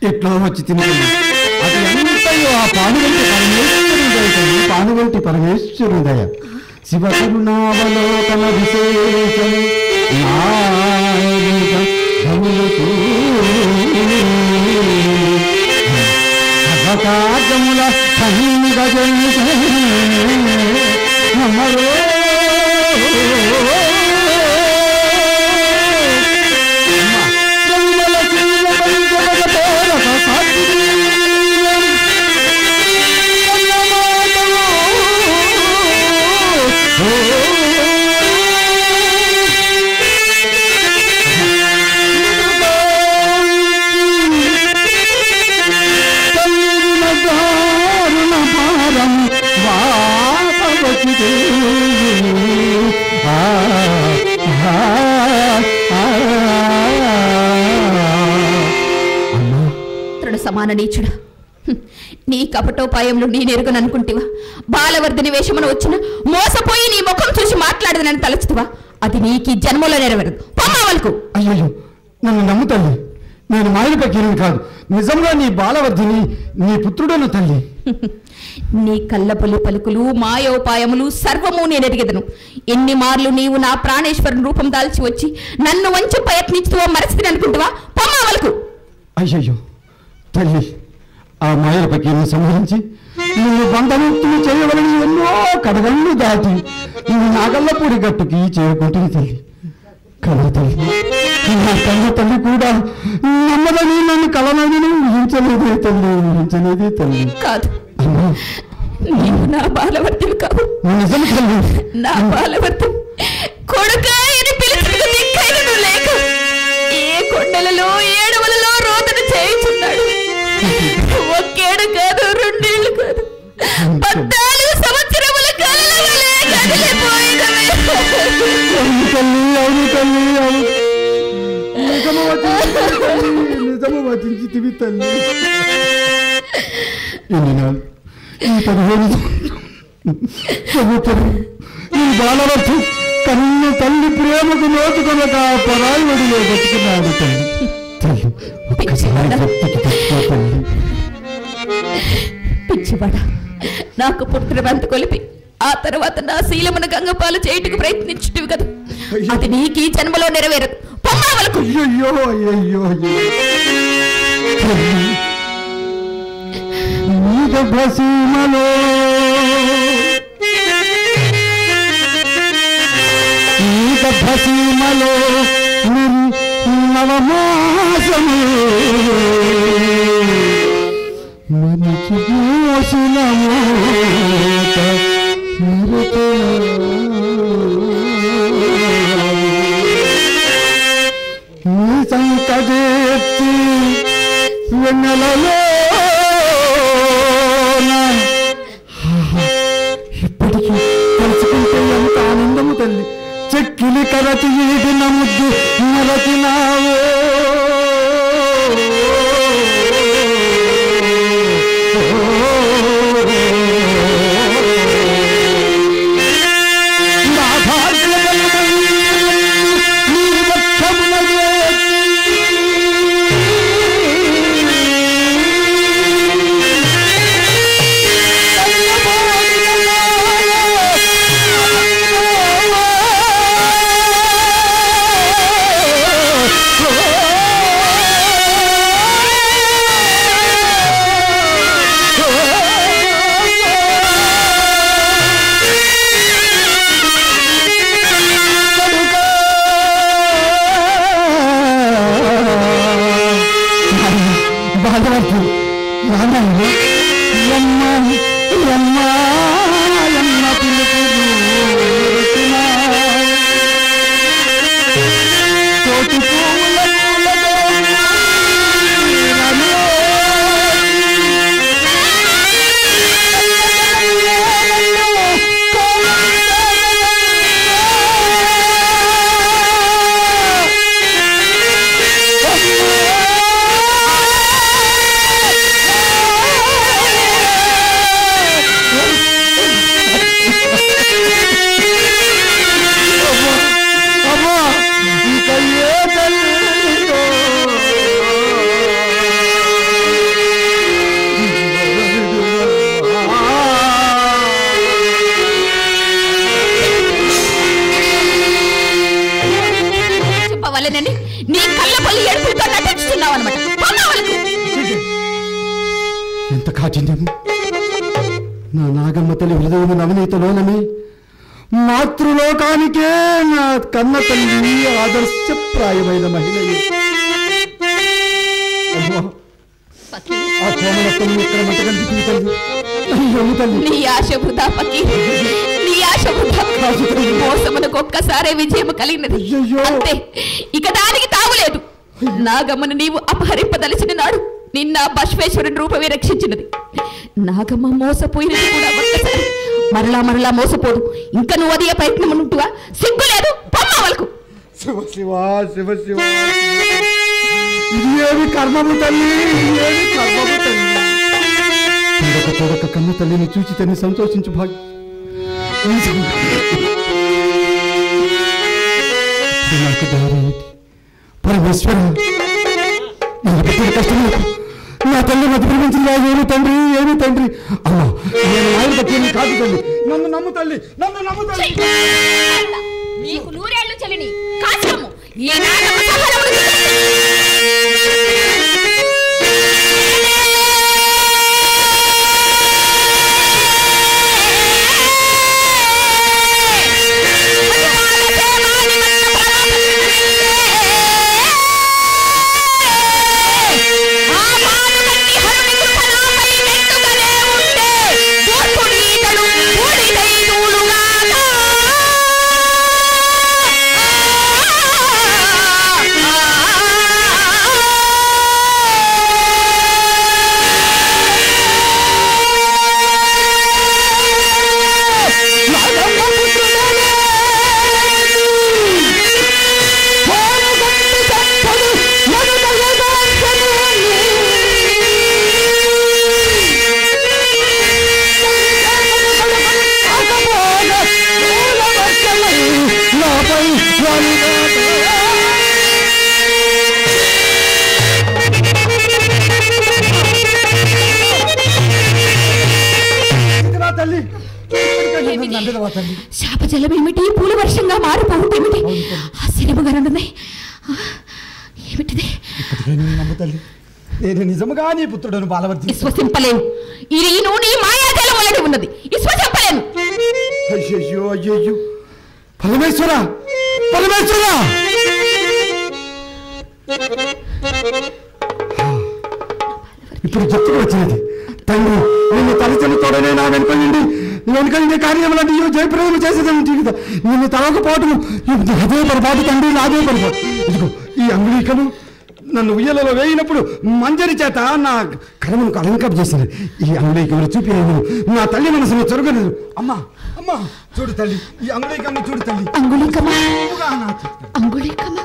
ఎట్లా వచ్చి తినగలను. అది ఎంతయో ఆ పానుగంటి పరమేశ్వరుదయ శివకరుణావలోకన విశేషం సర్వకార్యముల నమరో సమాన నీచుడా, నీ కపటోపాయంలో నేనెరుగననుకుంటివా? బాలవర్ధిని వేషమున వచ్చిన మోసపోయి నీ ముఖం చూసి మాట్లాడదనని తలచుతువా? అది నీకు జన్మలో నెరవేరదు. పోమావల్కు. అయ్యో, నన్ను నమ్ము తల్లి, నేను మాయల పకీరుని కాదు, నిజంగా నీ బాలవర్ధిని నీ పుత్రుడను తల్లి. నీ కళ్ళపొలి పలుకులు మాయోపాయములు సర్వము నేనెరిగెదను. ఎన్ని మార్లు నీవు నా ప్రాణేశ్వరుని రూపం దాల్చి వచ్చి నన్ను వంచి ప్రయత్నించుతూ మరచితిని అనుకుంటువా? పోమావల్కు. అయ్యయ్యో తల్లి, ఆ మాయల పకీరుని సంహరించి నువ్వు బంధముక్తులు చేయవలని ఎన్నో కడగళ్ళు దాటి నువ్వు నాగల్లపూడి గట్టుకి చేరుకుంటుంది తల్లి. కదా తల్లి, నా తల్లి కూడా నమ్మదని నన్ను కలనని ఊహించలేదే తల్లి, ఊహించలేదే తల్లి. కాదు, నీవు నా బాలవర్తులు కావు. నిజం తల్లి, నా బాలవర్తు కొడుకా అని పిలుచుకు దిక్కైనను లేక ఏ కొండలలో ఏడవలలో రోదన చేయుచున్నాడు. ఒకేడు కాదు, రెండేళ్లు కాదు, 14 సంవత్సరముల కాలంలో కదిలిపోయినవే. నిజము వచించితివి తల్లి. ఎన్ని నాడు ఈ 15 ఈ బాలవర్తి కన్ను తల్లి ప్రేమకు నోచుకొనక పరాయి వడిలో బతుకున్నాడు తల్లి. తల్లి ఒక్కసారి భక్తికి తెచ్చుకో తల్లి. పిచ్చివాడ, నాకు పుత్రవంత కొలిపి ఆ తర్వాత నా శీలమును గంగపాలు చేయుటకు ప్రయత్నించుటివి కదా, అది నీకు ఈ జన్మలో నెరవేరదు. పొమ్మావలకు. అయ్యో అయ్యో భసీమలో భసీమలో నవమాసము మనిషి మోసిన సంకజేర్చి వెన్నెలలో ఇప్పటికీ తలుచుకుంటే ఎంత ఆనందము తల్లి. చెక్కిలి కరచి ఈడిన ముద్దు మరచినావో కాఠిన్యము నా నాగమ్మ తల్లి హృదయం నవనీతలోనమే మాతృలోకానికే నా కన్న తల్లి ఆదర్శప్రాయమైన మహిళ. ఆ కోమలత్వం ఇక్కడ మంటగంటి తల్లి. నీ ఆశ వృధా ఫకీర్, నీ ఆశ వృధా. మోసమునకు ఒక్కసారే విజయం కలిగినది అంతే, ఇక దానికి తావులేదు. నాగమ్మను నీవు అపహరింపదలిచిన నాడు నిన్న బశ్వేశ్వరుని రూపమే రక్షించినది. నాగమ్మ మోసపోయినది కూడా ఒక్కసారి, మరలా మరలా మోసపోదు. ఇంకా నువ్వు అదే ప్రయత్నం ఉంటువా? సిగ్గులేదు, పొమ్మవలకు. శివ శివ శివ శివ, ఇది ఏమి కర్మము తల్లి, ఏమి కర్మము తల్లి. చూడక కన్న తల్లిని చూచి తల్లి సంతోషించు భాగ్యం. నాకు దారి పరమేశ్వర, కష్టం నా తల్లి మధ్య ప్రేమించిందా? ఏమి తండ్రి, ఏమి తండ్రి. అమ్మా, నేను ఆయన తల్లి కాదు తల్లి, నన్ను నమ్ము తల్లి, నన్ను నమ్ము తల్లి. నీకు నూరేళ్లు చలిని కాచము ఈ నాగమ్మ సహనమును శాపజలమేమిటి, పూల వర్షంగా మారిపోవటేమిటి, ఆశ్చర్యముగానున్నాయి. ఏమిటిది? నేను నిజముగా నీ పుత్రుడను బాలవర్తి. విశ్వసింపలేను. ఇది నీ మాయాజలం వలన ఉన్నది, విశ్వసింపలేను. అయ్యయ్యో అయ్యయ్యో, పరమేశ్వర పరమేశ్వర. ఇప్పుడు చెప్పుకు వచ్చినది తండ్రి, నిన్ను తలచెల్లితోడనే నా వెనుకండి కార్యములంటే జయప్రదము చేసేది కదా. నిన్ను తలకపోవటము అదే పొరపాటు తండ్రి, నాదే పొరపాటు. ఇదిగో ఈ అంగుళీకము నన్ను ఉయ్యలలో వేయినప్పుడు మంజరి చేత నా కర్మను అలంకరణ చేసినది. ఈ అంగుళీకములు చూపి నా తల్లి మనసును చొరగలేదు. అమ్మా అమ్మా, చూడు తల్లి, ఈ అంగుళీకము చూడు తల్లి. అంగుళీకమా? అంగుళీకమా?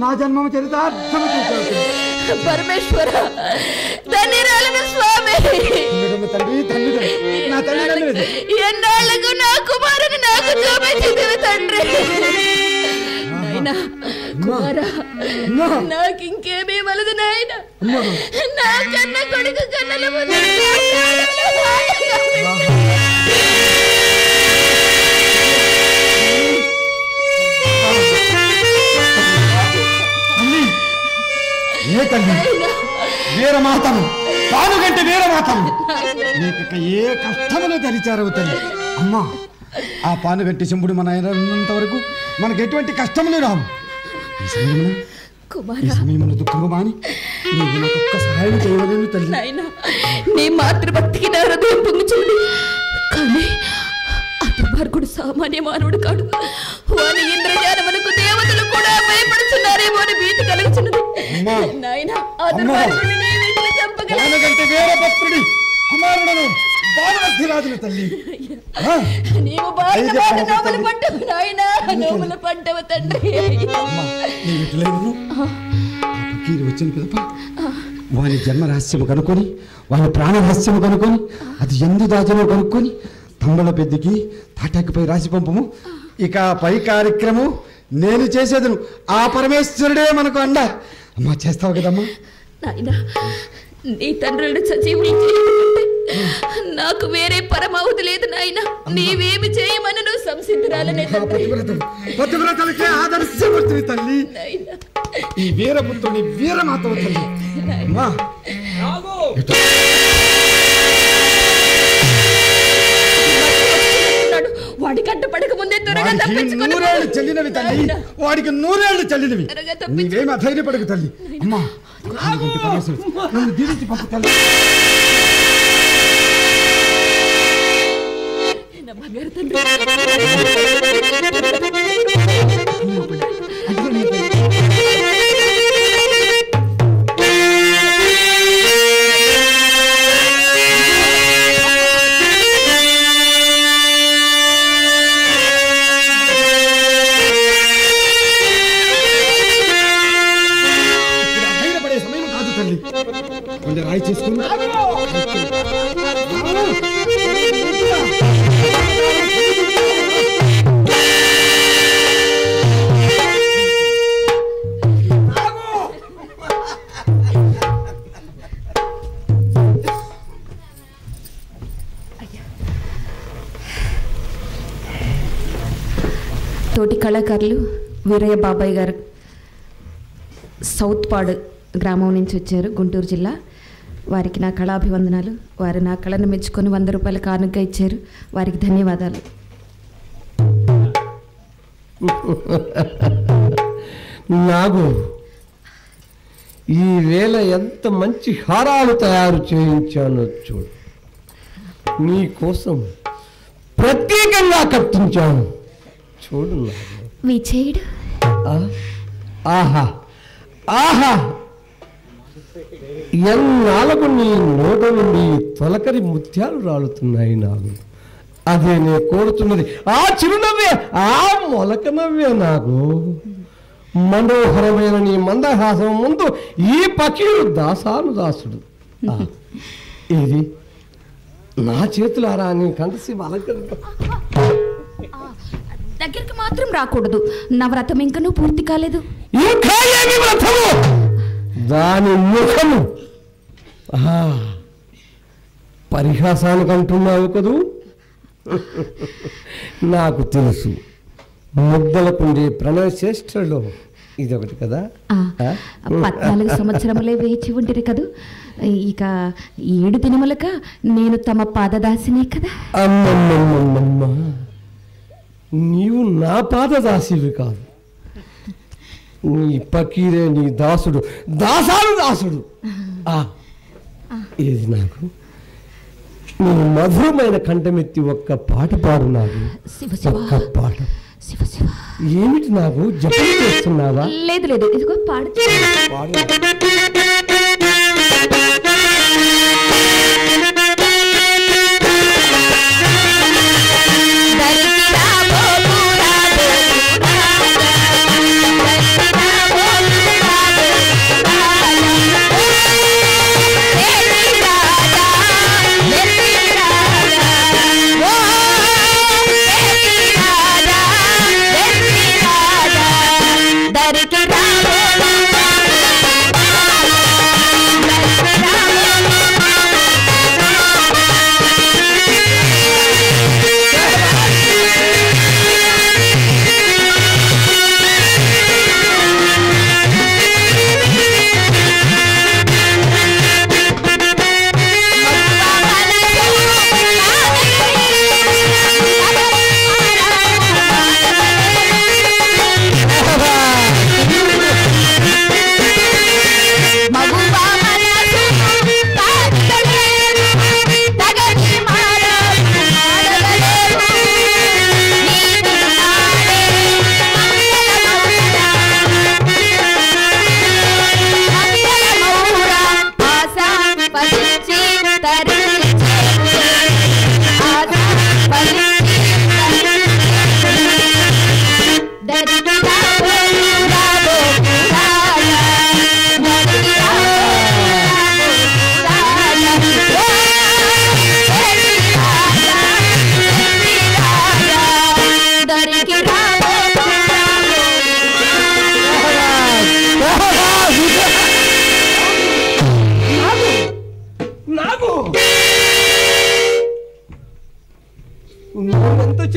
నా జన్మము చరితార్థము చేశావు పరమేశ్వర. ధన్యరాలను స్వామి. ఎన్నాళ్ళకు నా కుమారుని నాకు చూపించింది తండ్రి. కుమారా, నాకింకేమీ వలదు నాయన. నా కన్న కొడుకు కన్నల ముందు ఏ తల్లి, వీరమాతను పానుగంటి వీరమాతను నీకు ఏ కష్టములు ధరిచారవు తల్లి. అమ్మా, ఆ పానుగంటి శంభుడు మన ఉన్నంత వరకు మనకు ఎటువంటి కష్టములు రావు. ఈ సమయమున దుఃఖము మాని నీవు నాకు ఒక్క సహాయం చేయవలేను తల్లి. నీ మాతృభక్తికి నా హృదయం పొంగుచుంది, కానీ ఆ దుర్మార్గుడు సామాన్య మానవుడు కాడు. వాని ఇంద్రజాలమునకు దేవతలు కూడా భయపడుతున్నారేమో అని భీతి కలుగుతున్నది. నాయనా ఆ దుర్మార్గుడిని నీవెట్లా చంపగలవు? కుమారుడను బాలవర్ధిరాజుల తల్లి నీవు బాల నోములు పడ్డవు నాయనా, నోములు పడ్డవు తండ్రి. వచ్చిన పిదప వాని జన్మ రహస్యము కనుక్కొని వాని ప్రాణ రహస్యము కనుక్కొని అది ఎందు దాచనో కనుక్కొని తమ్ముల పెద్దకి తాటాకుపై రాసి పంపము. ఇక పై కార్యక్రమం నేను చేసేదను. ఆ పరమేశ్వరుడే మనకు అండ. అమ్మా చేస్తావు కదమ్మా? నాయనా నీ తండ్రులను సజీవులు చేయకుంటే నాకు వేరే పరమావధి లేదు నాయన. నీవేమి చేయమని నువ్వు సంసిద్ధురాలనే పతివ్రతలకే ఆదర్శమూర్తివి తల్లి. ఈ వీరపుత్రుని వీరమాతవు తల్లి. వాడి కంట పడక ముందే త్వరగా నూరేళ్లు చెల్లినవి తల్లి. వాడికి నూరేళ్లు చెల్లినవి. నీవేమి అధైర్యపడకు తల్లి. అమ్మా నన్ను దీవించి పంపు తల్లి. కొంచెం రాయి చేసుకుని తోటి కళాకారులు వీరయ్య బాబాయ్ గారు సౌత్ పాడు గ్రామం నుంచి వచ్చారు, గుంటూరు జిల్లా. వారికి నా కళాభివందనాలు. వారు నా కళను మెచ్చుకొని 100 రూపాయల కానుక ఇచ్చారు. వారికి ధన్యవాదాలు. నాగు ఈ వేళ ఎంత మంచి హారాలు తయారు చేయించానో చూడు. నీ కోసం ప్రత్యేకంగా కట్టించాను చూడు. విజయుడు ఆహా ఆహా, ఎన్నాళ్ళకు నీ నోట నుండి తొలకరి ముత్యాలు రాలుతున్నాయి. నాకు అదే నేను కోరుతున్నది. ఆ చిరునవ్వే, ఆ మొలక నవ్వే. నాకు మనోహరమైన నీ మందహాసం ముందు ఈ పకీరు దాసాను దాసుడు. ఇది నా చేతులారా నీ కంటసి దగ్గరికి మాత్రం రాకూడదు. నా వ్రతం ఇంకనూ పూర్తి కాలేదు. ఇంకా ఏమి వ్రతము? దాని ముఖము పరిహాసానికి అంటున్నావు కదూ. నాకు తెలుసు. ముద్దలకుండే ప్రణయశ్రేష్ఠలో ఇదొకటి కదా. 14 సంవత్సరములే వేచి ఉండిరి కదూ. ఇక 7 దినములక నేను తమ పాదదాసినే కదా. అమ్మమ్మమ్మమ్మ, నీవు నా పాదదాసివి కాదు. నీ పకీరే నీ దాసుడు, దాసాను దాసుడు. ఏది నాకు నీ మధురమైన కంఠమెత్తి ఒక్క పాట పాడు. నాకు ఒక్క పాట. ఏమిటి నాకు జపం చేస్తున్నావా? లేదు లేదు, ఇదిగో పాడు.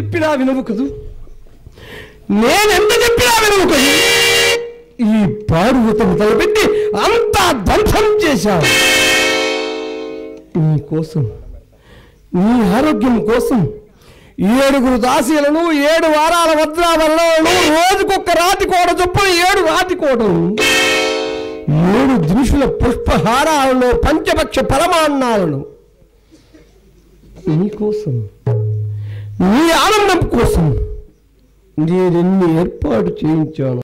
చెప్పినా వినవు కదూ, నేనెంత చెప్పినా వినవు కదూ. ఈ పాడువతను తలపెట్టి అంతా ధ్వంసం చేశావు. నీ కోసం, నీ ఆరోగ్యం కోసం 7 దాసీలను 7 వారాల వజ్రాభరణాలను, రోజుకొక్క రాతి కోట చొప్పున 7 రాతి కోటలు, 7 దినుసుల పుష్పహారాలను, పంచపక్ష పరమాన్నాలను నీ కోసం, నీ ఆనందం కోసం నేనెన్ని ఏర్పాటు చేయించాను.